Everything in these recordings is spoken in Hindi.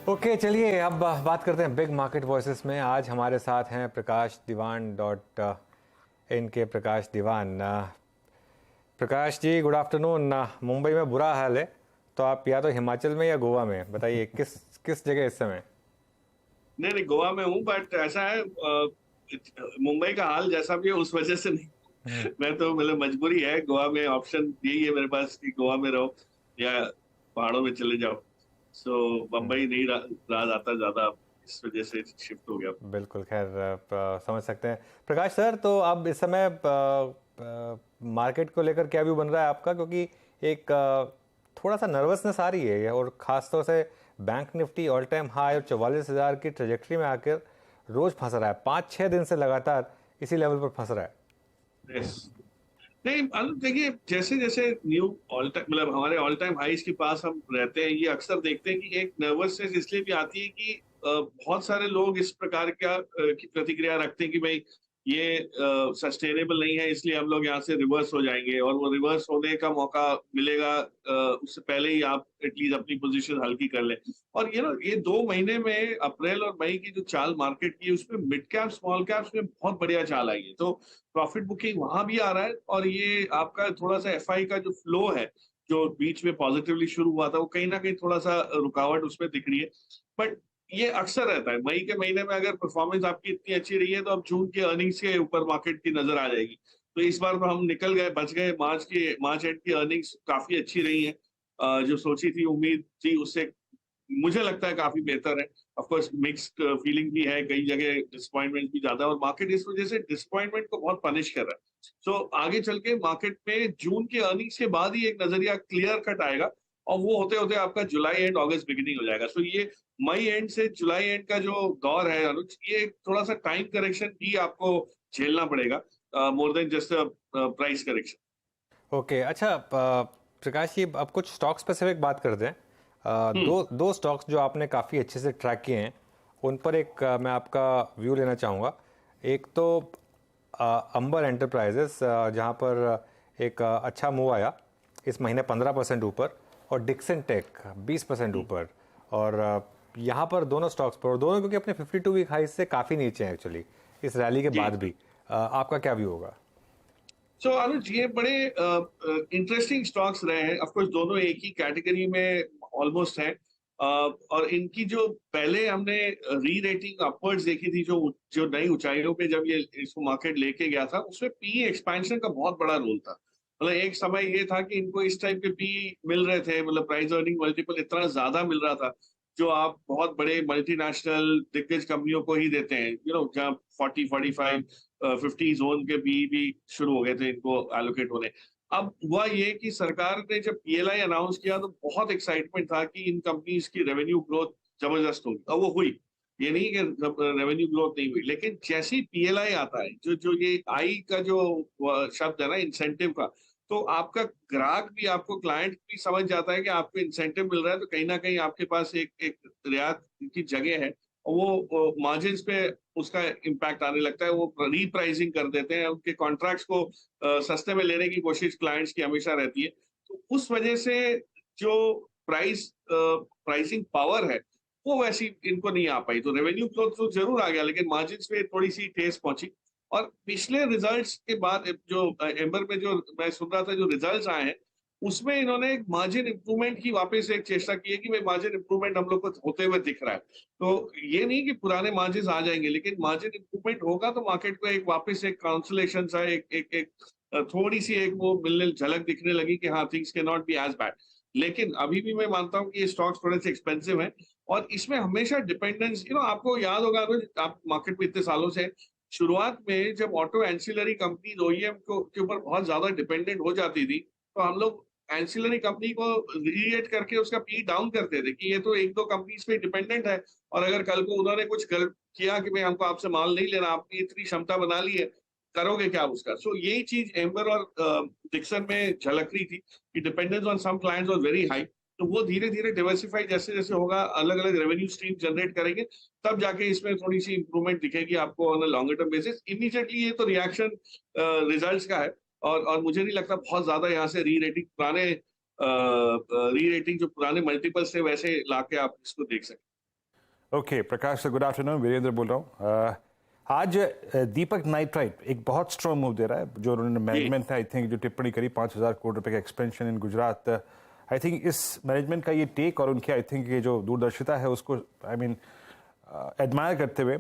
ओके चलिए अब बात करते हैं बिग मार्केट वॉइसेस में। आज हमारे साथ हैं प्रकाश दीवान डॉट इन के प्रकाश दीवान। Prakash ji good afternoon. मुंबई में बुरा हाल है, तो आप या तो हिमाचल में या गोवा में, बताइए किस किस जगह इस समय। नहीं नहीं, गोवा में हूँ। बट ऐसा है, मुंबई का हाल जैसा भी है उस वजह से नहीं। हम्म। मैं तो मतलब मजबूरी है, गोवा में ऑप्शन यही है मेरे पास कि गोवा में रहो या पहाड़ों में चले जाओ। सो हम्म। मुंबई नहीं रहा जाता ज्यादा, इस वजह से शिफ्ट हो गया। बिल्कुल, खैर समझ सकते हैं। प्रकाश सर, तो अब इस समय मार्केट को लेकर क्या व्यू बन रहा है आपका, क्योंकि एक थोड़ा सा नर्वसनेस आ रही है, और ख़ासतौर से bank Nifty all time high और 44,000 की ट्रेजेक्ट्री में आकर रोज़ फंस रहा है, 5-6 दिन से लगातार इसी लेवल पर फंस रहा है। यस। नहीं देखिए, जैसे जैसे न्यू ऑल टाइम मतलब हमारे ऑल टाइम हाईज के पास हम रहते हैं, ये अक्सर देखते हैं कि एक नर्वसनेस इसलिए भी आती है कि बहुत सारे लोग इस प्रकार की प्रतिक्रिया रखते हैं कि भाई ये सस्टेनेबल नहीं है, इसलिए हम लोग यहाँ से रिवर्स हो जाएंगे, और वो रिवर्स होने का मौका मिलेगा उससे पहले ही आप एटलीस्ट अपनी पोजीशन हल्की कर लें। और ये 2 महीने में अप्रैल और मई की जो चाल मार्केट की, उसमें मिड कैप स्मॉल कैप्स में बहुत बढ़िया चाल आई है। तो प्रॉफिट बुकिंग वहां भी आ रहा है, और ये आपका थोड़ा सा एफआई का जो फ्लो है, जो बीच में पॉजिटिवली शुरू हुआ था, वो कहीं ना कहीं थोड़ा सा रुकावट उसमें दिख रही है। बट ये अक्सर रहता है, मई के महीने में अगर परफॉर्मेंस आपकी इतनी अच्छी रही है तो अब जून के अर्निंग्स के ऊपर मार्केट की नजर आ जाएगी। तो इस बार तो हम निकल गए, बच गए। मार्च एंड की अर्निंग्स काफी अच्छी रही है। जो सोची थी, उम्मीद थी, उससे मुझे लगता है काफी बेहतर है। ऑफ कोर्स मिक्स्ड फीलिंग भी है, कई जगह डिसअपॉइंटमेंट भी ज्यादा है, और मार्केट इस वजह से डिसअपॉइंटमेंट को बहुत पनिश कर रहा है। सो आगे चल के मार्केट में जून के अर्निंग्स के बाद ही एक नजरिया क्लियर कट आएगा, और वो होते होते आपका जुलाई एंड अगस्त बिगिनिंग हो जाएगा। सो ये मई एंड से जुलाई एंड का जो दौर है अनुज, ये थोड़ा सा टाइम करेक्शन भी आपको झेलना पड़ेगा, more than just price correction. Okay अच्छा, प्रकाश जी अब कुछ स्टॉक स्पेसिफिक बात करते हैं। हम्म। दो दो स्टॉक्स जो आपने काफ़ी अच्छे से ट्रैक किए हैं, उन पर एक मैं आपका व्यू लेना चाहूँगा। एक तो अंबर एंटरप्राइजेस, जहाँ पर एक अच्छा मूव आया इस महीने, 15% ऊपर, और डिक्सन टेक 20% हम्म। ऊपर। और यहाँ पर दोनों स्टॉक्स पर, और दोनों क्योंकि अपने 52 वीक हाई से काफ़ी नीचे हैं एक्चुअली इस रैली के जी। बाद भी। आपका क्या व्यू होगा? सो अनुज, ये बड़े इंटरेस्टिंग स्टॉक्स रहे हैं। ऑफ कोर्स दोनों एक ही कैटेगरी में ऑलमोस्ट हैं। और इनकी जो पहले हमने री रेटिंग अपवर्ड्स देखी थी, जो जो नई ऊंचाइयों पे जब ये इसको मार्केट लेके गया था, उसमें पी एक्सपेंशन का बहुत बड़ा रोल था। मतलब एक समय ये था कि इनको इस टाइप के पी मिल रहे थे, मतलब प्राइस अर्निंग मल्टीपल इतना ज्यादा मिल रहा था, जो आप बहुत बड़े मल्टीनेशनल दिग्गज कंपनियों को ही देते हैं। जहाँ 40-45 50 जोन के पी भी शुरू हो गए थे इनको एलोकेट होने। अब हुआ ये कि सरकार ने जब पीएलआई अनाउंस किया तो बहुत एक्साइटमेंट था कि इन कंपनीज की रेवेन्यू ग्रोथ जबरदस्त होगी, और वो हुई। ये नहीं कि रेवेन्यू ग्रोथ नहीं हुई, लेकिन जैसे ही पीएलआई आता है, जो जो ये आई का जो शब्द है ना, इंसेंटिव का, तो आपका ग्राहक भी, आपको क्लाइंट भी समझ जाता है कि आपको इंसेंटिव मिल रहा है, तो कहीं ना कहीं आपके पास एक एक रियायत की जगह है, और वो मार्जिन पे उसका इम्पैक्ट आने लगता है। वो रीप्राइसिंग कर देते हैं, उनके कॉन्ट्रैक्ट्स को सस्ते में लेने की कोशिश क्लाइंट्स की हमेशा रहती है। तो उस वजह से जो प्राइसिंग पावर है, वो वैसी इनको नहीं आ पाई। तो रेवेन्यू ग्रोथ तो जरूर आ गया, लेकिन मार्जिन पे थोड़ी सी ठेस पहुंची। और पिछले रिजल्ट्स के बाद जो एम्बर में जो मैं सुन रहा था, जो रिजल्ट्स आए हैं, उसमें इन्होंने एक मार्जिन इंप्रूवमेंट की वापस एक चेष्टा की है कि भाई मार्जिन इंप्रूवमेंट हम लोग को होते हुए दिख रहा है। तो ये नहीं कि पुराने मार्जिन आ जाएंगे, लेकिन मार्जिन इंप्रूवमेंट होगा तो मार्केट को एक वापस एक कांसोलेशन सा एक थोड़ी सी एक वो मिलने झलक दिखने लगी कि हाँ, things can not be as bad. लेकिन अभी भी मैं मानता हूँ कि ये स्टॉक्स थोड़े से एक्सपेंसिव हैं, और इसमें हमेशा डिपेंडेंस, आपको याद होगा अगर आप मार्केट में इतने सालों से, शुरुआत में जब ऑटो एंसिलरी कंपनी ओईएम को के ऊपर बहुत ज्यादा डिपेंडेंट हो जाती थी, तो हम लोग एंसिलरी कंपनी को रीएट करके उसका पी डाउन करते थे कि ये तो एक दो कंपनीज पे डिपेंडेंट है, और अगर कल को उन्होंने कुछ किया कि भाई हमको आपसे माल नहीं लेना, आपने इतनी क्षमता बना ली है, करोगे क्या उसका। सो यही चीज एम्बर और डिक्सन में झलक रही थी कि dependence on some clients was very high. तो वो धीरे धीरे डिवर्सिफाई जैसे जैसे होगा, अलग अलग रेवेन्यू स्ट्रीम जनरेट करेंगे, तब जाके इसमें थोड़ी सी इंप्रूवमेंट दिखेगी आपको on a longer term basis. Immediately ये तो रिएक्शन रिजल्ट्स का है, और मुझे नहीं लगता बहुत ज्यादा यहाँ से री रेटिंग जो पुराने मल्टीपल से वैसे लाके आप इसको देख सकते। ओके प्रकाश सर, गुड आफ्टरनून, वीरेंद्र बोल रहा हूँ। आज दीपक नाइट्राइट एक बहुत स्ट्रॉन्ग मूव दे रहा है, जो उन्होंने मैनेजमेंट ने आई थिंक जो टिप्पणी करी 5,000 करोड़ रुपए का expansion in Gujarat, I think इस मैनेजमेंट का ये टेक और उनके आई थिंक ये जो दूरदर्शिता है उसको आई मीन एडमायर करते हुए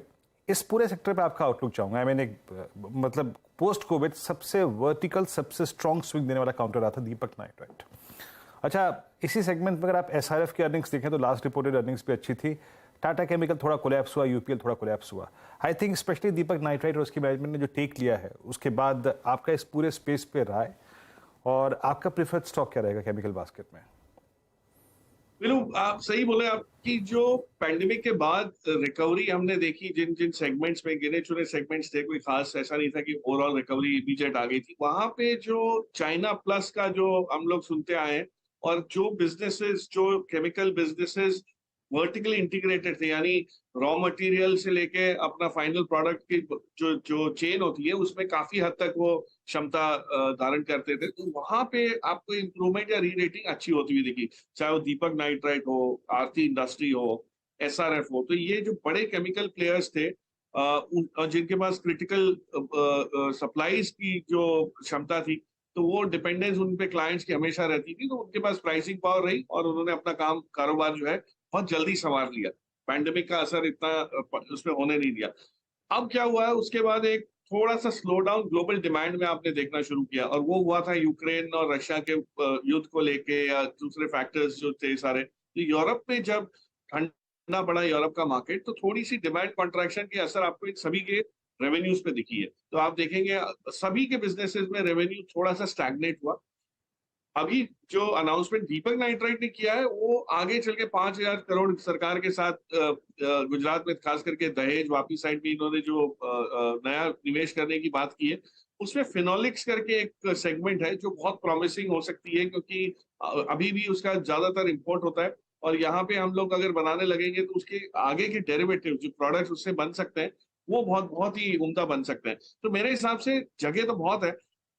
इस पूरे सेक्टर पे आपका आउटलुक चाहूंगा। आई मीन एक मतलब पोस्ट कोविड सबसे वर्टिकल सबसे स्ट्रॉन्ग स्विंग देने वाला काउंटर रहा था दीपक नाइट्राइट। अच्छा, इसी सेगमेंट में अगर आप एसआरएफ की अर्निंग्स देखें तो लास्ट रिपोर्टेड अर्निंग्स भी अच्छी थी। टाटा केमिकल थोड़ा कोलैप्स हुआ, यूपीएल थोड़ा कोलैप्स हुआ। I think specially Deepak nitrite और उसकी मैनेजमेंट ने जो टेक लिया है उसके बाद आपका इस पूरे स्पेस पे राय और आपका प्रीफर्ड स्टॉक क्या रहेगा केमिकल बास्केट में? आप सही बोले। आपकी जो पैंडेमिक के बाद रिकवरी हमने देखी, जिन जिन सेगमेंट्स में गिने चुने सेगमेंट्स थे, कोई खास ऐसा नहीं था कि ओवरऑल रिकवरी इमीडिएट आ गई थी। वहां पे जो चाइना प्लस का जो हम लोग सुनते आए हैं और जो बिजनेसेस, जो केमिकल बिजनेसेस वर्टिकली इंटीग्रेटेड थे, यानी रॉ मटेरियल से लेके अपना फाइनल प्रोडक्ट की जो जो चेन होती है उसमें काफी हद तक वो क्षमता धारण करते थे, तो वहां पे आपको इंप्रूवमेंट या री रेटिंग अच्छी होती हुई दिखी। चाहे वो दीपक नाइट्राइट हो, आरती इंडस्ट्री हो, एसआरएफ हो, तो ये जो बड़े केमिकल प्लेयर्स थे जिनके पास क्रिटिकल सप्लाईज की जो क्षमता थी, तो वो डिपेंडेंस उन पे क्लाइंट्स की हमेशा रहती थी, तो उनके पास प्राइसिंग पावर रही और उन्होंने अपना काम कारोबार जो है बहुत जल्दी संवार लिया। पैंडेमिक का असर इतना उसमें होने नहीं दिया। अब क्या हुआ है, उसके बाद एक थोड़ा सा स्लो डाउन ग्लोबल डिमांड में आपने देखना शुरू किया, और वो हुआ था यूक्रेन और रशिया के युद्ध को लेके या दूसरे फैक्टर्स जो थे सारे। तो यूरोप में जब ठंडा पड़ा यूरोप का मार्केट, तो थोड़ी सी डिमांड कॉन्ट्रैक्शन की असर आपको इन सभी के रेवेन्यूज पे दिखी है। तो आप देखेंगे सभी के बिजनेसेस में रेवेन्यू थोड़ा सा स्टैग्नेट हुआ। अभी जो अनाउंसमेंट दीपक नाइट्राइट ने किया है वो आगे चल के 5,000 करोड़ सरकार के साथ गुजरात में, खास करके दहेज वापी साइड में इन्होंने जो नया निवेश करने की बात की है, उसमें फिनोलिक्स करके एक सेगमेंट है जो बहुत प्रॉमिसिंग हो सकती है, क्योंकि अभी भी उसका ज्यादातर इंपोर्ट होता है और यहाँ पे हम लोग अगर बनाने लगेंगे तो उसके आगे के डेरिवेटिव जो प्रोडक्ट्स उससे बन सकते हैं वो बहुत बहुत ही उम्दा बन सकते हैं। तो मेरे हिसाब से जगह तो बहुत है,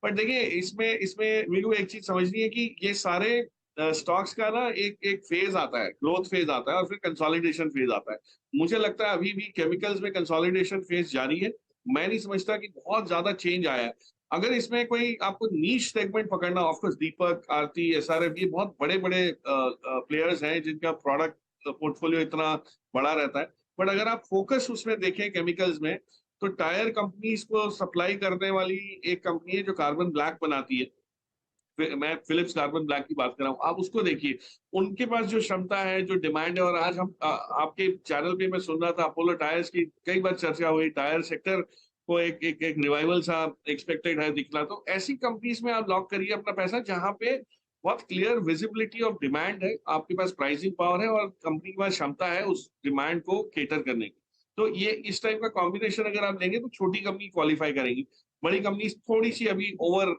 पर देखिए इसमें इसमें मेरे को एक चीज समझनी है कि ये सारे स्टॉक्स का ना एक एक फेज आता है, ग्रोथ फेज आता है और फिर कंसोलिडेशन फेज आता है। मुझे लगता है अभी भी केमिकल्स में कंसोलिडेशन फेज जारी है। मैं नहीं समझता कि बहुत ज्यादा चेंज आया है। अगर इसमें कोई आपको नीश सेगमेंट पकड़ना, ऑफकोर्स दीपक, आरती, एसआरएफ, ये बहुत बड़े बड़े प्लेयर्स हैं जिनका प्रोडक्ट पोर्टफोलियो इतना बड़ा रहता है। बट अगर आप फोकस उसमें देखें केमिकल्स में, तो टायर कंपनीज को सप्लाई करने वाली एक कंपनी है जो कार्बन ब्लैक बनाती है। मैं फिलिप्स कार्बन ब्लैक की बात कर रहा हूँ। आप उसको देखिए, उनके पास जो क्षमता है, जो डिमांड है, और आज हम आपके चैनल पे मैं सुन रहा था अपोलो टायर्स की कई बार चर्चा हुई, टायर सेक्टर को एक एक एक रिवाइवल सा एक्सपेक्टेड है दिखना। तो ऐसी कंपनीज में आप लॉक करिए अपना पैसा जहां पे बहुत क्लियर विजिबिलिटी ऑफ डिमांड है, आपके पास प्राइसिंग पावर है और कंपनी के पास क्षमता है उस डिमांड को केटर करने की। तो ये इस टाइप का कॉम्बिनेशन अगर आप लेंगे तो छोटी कंपनी क्वालिफाई करेंगी, बड़ी कंपनी थोड़ी सी अभी ओवर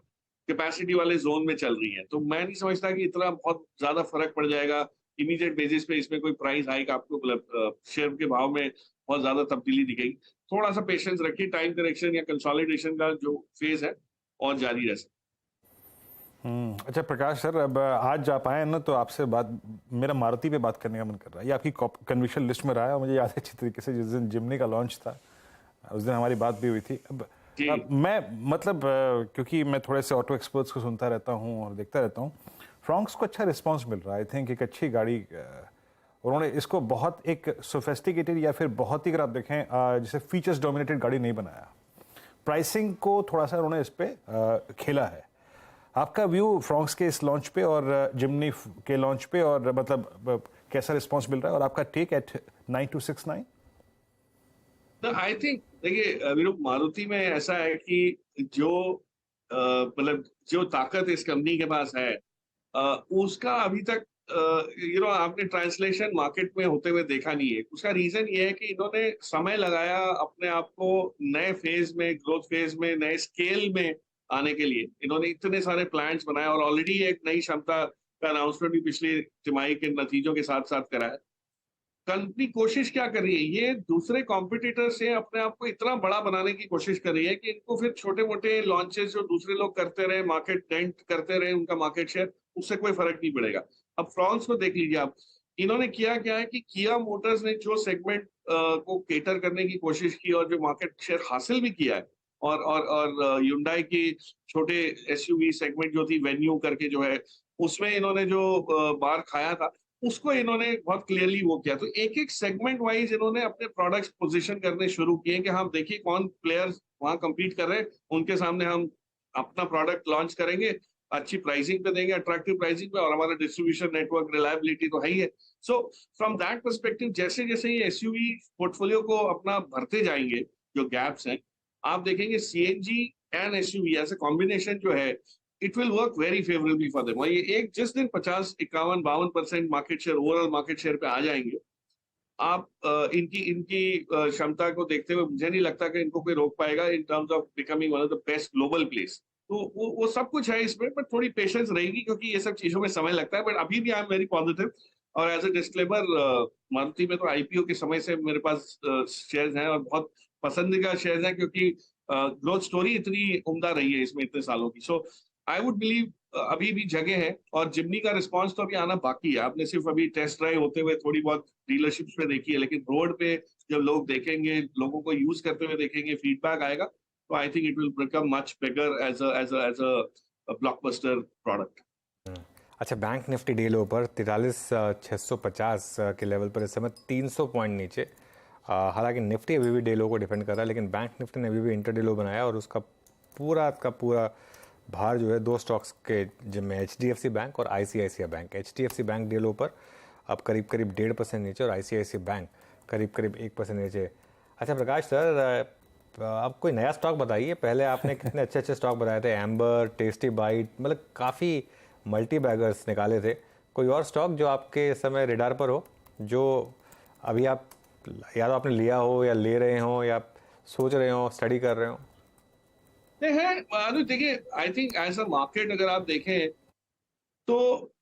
कैपेसिटी वाले जोन में चल रही है। तो मैं नहीं समझता कि इतना बहुत ज्यादा फर्क पड़ जाएगा इमीडिएट बेसिस पे, इसमें कोई प्राइस हाइक आपको मतलब शेयर के भाव में बहुत ज्यादा तब्दीली दिखेगी। थोड़ा सा पेशेंस रखिए, टाइम करेक्शन या कंसोलिडेशन का जो फेज है और जारी रह सकता। अच्छा प्रकाश सर, अब आज आप आए ना तो आपसे बात, मेरा मारुति पे बात करने का मन कर रहा है। ये आपकी कन्विक्शन लिस्ट में रहा है और मुझे याद है अच्छी तरीके से जिस दिन जिमनी का लॉन्च था उस दिन हमारी बात भी हुई थी। अब मैं मतलब क्योंकि मैं थोड़े से ऑटो एक्सपर्ट्स को सुनता रहता हूँ और देखता रहता हूँ, फ्रॉन्क्स को अच्छा रिस्पॉन्स मिल रहा है। आई थिंक एक अच्छी गाड़ी, उन्होंने इसको बहुत एक सोफेस्टिकेटेड या फिर बहुत ही, अगर आप देखें जैसे फीचर्स डोमिनेटेड गाड़ी नहीं बनाया, प्राइसिंग को थोड़ा सा उन्होंने इस पर खेला है। आपका व्यू फ्रॉन्क्स के इस लॉन्च पे और जिमनी के लॉन्च पे, और मतलब कैसा रिस्पांस मिल रहा है और आपका टेक एट 9269? आई थिंक देखिए मारुति में ऐसा है कि जो मतलब जो ताकत इस कंपनी के पास है उसका अभी तक आपने ट्रांसलेशन मार्केट में होते हुए देखा नहीं है। उसका रीजन ये है कि इन्होंने समय लगाया अपने आप को नए फेज में, ग्रोथ फेज में, नए स्केल में आने के लिए। इन्होंने इतने सारे प्लान्स बनाए और ऑलरेडी एक नई क्षमता का अनाउंसमेंट भी पिछली तिमाही के नतीजों के साथ साथ करा है। कंपनी कोशिश क्या कर रही है, ये दूसरे कॉम्पिटिटर से अपने आप को इतना बड़ा बनाने की कोशिश कर रही है कि इनको फिर छोटे मोटे लॉन्चेस जो दूसरे लोग करते रहे, मार्केट डेंट करते रहे, उनका मार्केट शेयर, उससे कोई फर्क नहीं पड़ेगा। अब फ्रॉन्क्स को देख लीजिए आप, इन्होंने किया क्या है कि किया मोटर्स ने जो सेगमेंट को केटर करने की कोशिश की और जो मार्केट शेयर हासिल भी किया है, और Hyundai की छोटे एसयूवी सेगमेंट जो थी वेन्यू करके जो है, उसमें इन्होंने जो बार खाया था, उसको इन्होंने बहुत क्लियरली वो किया। तो एक एक सेगमेंट वाइज इन्होंने अपने प्रोडक्ट्स पोजीशन करने शुरू किए कि हाँ देखिए कौन प्लेयर्स वहां compete कर रहे हैं, उनके सामने हम अपना प्रोडक्ट लॉन्च करेंगे, अच्छी प्राइसिंग पे देंगे, अट्रैक्टिव प्राइसिंग पे, और हमारा डिस्ट्रीब्यूशन नेटवर्क रिलायबिलिटी तो है ही है। सो फ्रॉम दैट पर्सपेक्टिव जैसे जैसे ये एसयूवी पोर्टफोलियो को अपना भरते जाएंगे, जो गैप्स हैं, आप देखेंगे CNG and SUV as a combination जो है, it will work very favourably for them. और ये एक जिस दिन 50, 51, 52% market share, overall market share पे आ जाएंगे, आप इनकी इनकी क्षमता को देखते हुए मुझे नहीं लगता कि इनको कोई रोक पाएगा in terms of becoming one of the best global place. तो वो सब कुछ है इसमें, बट थोड़ी पेशेंस रहेगी क्योंकि ये सब चीजों में समय लगता है। बट अभी भी आई एम वेरी पॉजिटिव। और एज ए डिस्क्लेमर, मारुति में तो आईपीओ के समय से मेरे पास शेयर्स हैं और बहुत पसंदीदा शेयर्स हैं, क्योंकि ग्रोथ स्टोरी इतनी उम्दा रही है इसमें इतने सालों की। सो आई वुड बिलीव अभी भी जगह है। और जिम्नी का रिस्पांस तो अभी आना बाकी है। आपने सिर्फ अभी टेस्ट ड्राइव होते हुए थोड़ी बहुत डीलरशिप्स पे देखी है, लेकिन रोड पे जब लोग देखेंगे, लोगों को यूज करते हुए देखेंगे, फीडबैक आएगा, तो I think it will become much bigger as a blockbuster product. अच्छा, बैंक निफ्टी डे लो पर 43,650 के लेवल पर इस समय 300 पॉइंट नीचे। हालांकि निफ्टी अभी भी डे लो को डिफेंड कर रहा है, लेकिन बैंक निफ्टी ने अभी भी इंटर डे लो बनाया और उसका पूरा का पूरा भार जो है दो स्टॉक्स के जिनमें HDFC बैंक और ICICI bank. HDFC bank day low पर अब करीब करीब 1.5% नीचे और ICICI बैंक करीब करीब 1% नीचे। अच्छा प्रकाश सर, आप कोई नया स्टॉक बताइए। पहले आपने कितने अच्छे अच्छे स्टॉक बताए थे, एम्बर, टेस्टी बाइट, मतलब काफ़ी मल्टी बैगर्स निकाले थे। कोई और स्टॉक जो आपके समय रेडार पर हो, जो अभी आप या तो आपने लिया हो या ले रहे हो या सोच रहे हो, स्टडी कर रहे हो? देखिए, I think as a market अगर आप देखें तो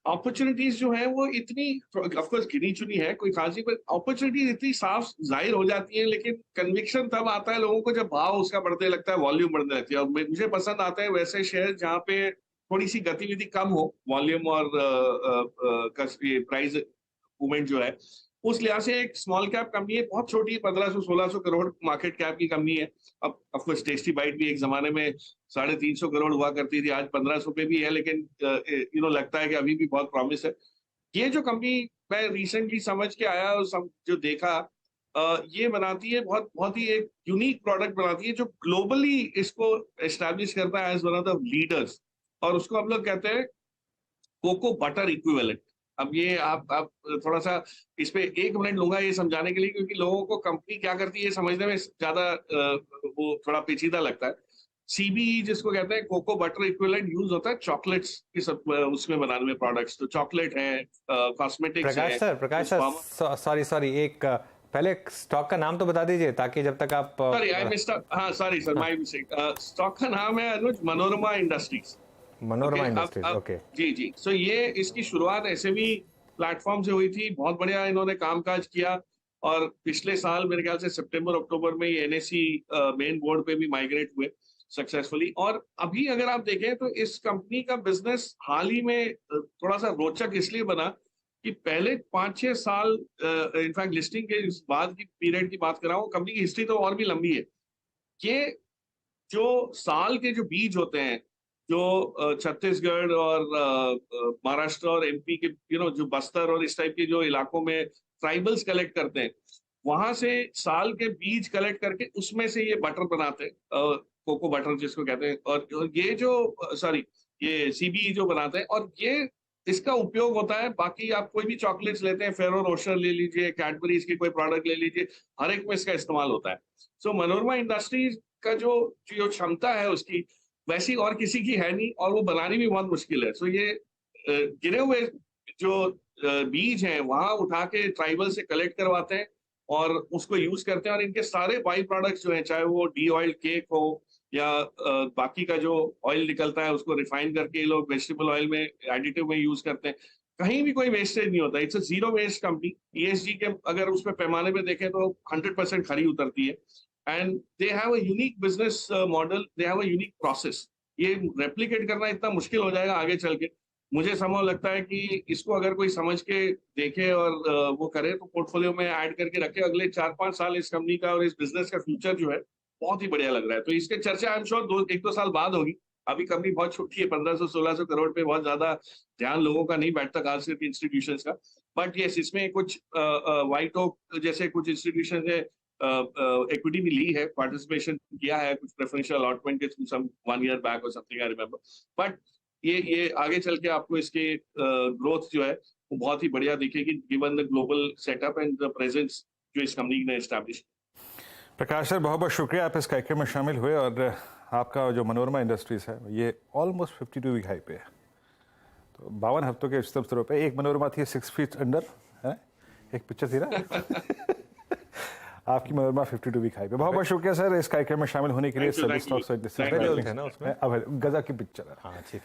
अपॉर्चुनिटीज जो है वो इतनी ऑफ कोर्स गिनी चुनी है, कोई खास नहीं, पर अपॉर्चुनिटीज इतनी साफ जाहिर हो जाती है। लेकिन कन्विक्शन तब आता है लोगों को जब भाव उसका बढ़ने लगता है, वॉल्यूम बढ़ने लगती है। और मुझे पसंद आता है वैसे शेयर जहाँ पे थोड़ी सी गतिविधि कम हो, वॉल्यूम और प्राइस मूवमेंट जो है, उस लिहाज से एक स्मॉल कैप कंपनी है, बहुत छोटी, 1500-1600 करोड़ मार्केट कैप की कंपनी है। अब ऑफ कोर्स टेस्टी बाइट भी एक जमाने में 350 करोड़ हुआ करती थी, आज 1500 पे भी है, लेकिन लगता है कि अभी भी बहुत प्रॉमिस है। ये जो कंपनी मैं रिसेंटली समझ के आया और जो देखा, ये बनाती है बहुत बहुत ही एक यूनिक प्रोडक्ट बनाती है, जो ग्लोबली इसको एस्टैब्लिश करता है as one of the leaders. और उसको हम लोग कहते हैं कोको बटर इक्विवेलेंट। अब ये आप थोड़ा सा इस पे 1 मिनट लूंगा ये समझाने के लिए, क्योंकि लोगों को कंपनी क्या करती है समझने में ज्यादा वो थोड़ा पेचीदा लगता है। CBE जिसको कहते हैं कोको बटर इक्विवेलेंट, यूज होता है चॉकलेट्स की सब उसमें बनाने में प्रोडक्ट्स। तो चॉकलेट है, कॉस्मेटिक्स है। प्रकाश सर सॉरी एक पहले स्टॉक का नाम तो बता दीजिए, ताकि जब तक आप सॉरी आई मिस्टर हाँ sorry sir my mistake. Stock का नाम है Anuj Manorama industries. Manorama industries, okay. जी। सो ये इसकी शुरुआत SME प्लेटफॉर्म से हुई थी। बहुत बढ़िया इन्होंने कामकाज किया, और पिछले साल मेरे ख्याल से सितंबर अक्टूबर में ये NSE मेन बोर्ड पे भी माइग्रेट हुए सक्सेसफुली। और अभी अगर आप देखें तो इस कंपनी का बिजनेस हाल ही में थोड़ा सा रोचक इसलिए बना कि पहले 5-6 साल, इनफैक्ट लिस्टिंग के बाद की पीरियड की बात कर रहा हूँ, कंपनी की हिस्ट्री तो और भी लंबी है। ये जो साल के जो बीज होते हैं, जो छत्तीसगढ़ और महाराष्ट्र और MP के जो बस्तर और इस टाइप के जो इलाकों में ट्राइबल्स कलेक्ट करते हैं, वहां से साल के बीज कलेक्ट करके उसमें से ये बटर बनाते हैं, कोको बटर जिसको कहते हैं। और ये जो ये CBE जो बनाते हैं, और ये इसका उपयोग होता है, बाकी आप कोई भी चॉकलेट्स लेते हैं, फेरो रोशर ले लीजिए, कैडबरीज की कोई प्रोडक्ट ले लीजिए, हर एक में इसका इस्तेमाल होता है। सो मनोरमा इंडस्ट्रीज का जो क्षमता है उसकी वैसी और किसी की है नहीं, और वो बनानी भी बहुत मुश्किल है। सो ये गिरे हुए जो बीज हैं वहां उठा के ट्राइबल से कलेक्ट करवाते हैं और उसको यूज करते हैं। और इनके सारे बाई प्रोडक्ट्स जो हैं, चाहे वो ऑयल केक हो या बाकी का जो ऑयल निकलता है उसको रिफाइन करके ये लोग वेजिटेबल ऑयल में एडिटिव में यूज करते हैं। कहीं भी कोई वेस्टेज नहीं होता। It's a zero waste company. ESG के अगर उस पर पैमाने पे देखें तो 100% खरी उतरती है। And they have a unique business model, they have a unique process. ये रेप्लिकेट करना इतना मुश्किल हो जाएगा आगे चल के। मुझे संभव लगता है कि इसको अगर कोई समझ के देखे और वो करे तो पोर्टफोलियो में ऐड करके रखे, अगले 4-5 साल इस कंपनी का और इस बिजनेस का फ्यूचर जो है बहुत ही बढ़िया लग रहा है। तो इसके चर्चा आई एम श्योर 1-2 साल बाद होगी। अभी कंपनी बहुत छोटी है, 1500-1600 करोड़ पे बहुत ज्यादा ध्यान लोगों का नहीं बैठता, खास करके इंस्टीट्यूशंस का। बट यस, इसमें कुछ व्हाइट ओक जैसे कुछ इंस्टीट्यूशन है, इक्विटी भी ली है, पार्टिसिपेशन किया है कुछ प्रेफरेंशियल अलॉटमेंट के थ्रू सम 1 ईयर बैक और समथिंग, आई रिमेंबर। बट ये आगे चल के आपको इसके ग्रोथ जो है वो बहुत ही बढ़िया दिखेगी, given the global setup and the presence जो इस कंपनी ने एस्टैब्लिश। प्रकाश सर, बहुत बहुत शुक्रिया आप इस कार्यक्रम में शामिल हुए। और आपका जो मनोरमा इंडस्ट्रीज है ये ऑलमोस्ट 52 वीक हाई पे है, तो 52 हफ्तों के उच्चतम स्तरों पे। एक मनोरमा थी 6 फीट अंडर, है एक पिक्चर थी ना आपकी मनोरमा 52 वीक हाई पे। बहुत बहुत शुक्रिया सर इस कार्यक्रम में शामिल होने के लिए। सभी स्टॉक्स है ना उसमें, अब गजा की पिक्चर है। हाँ, अच्छी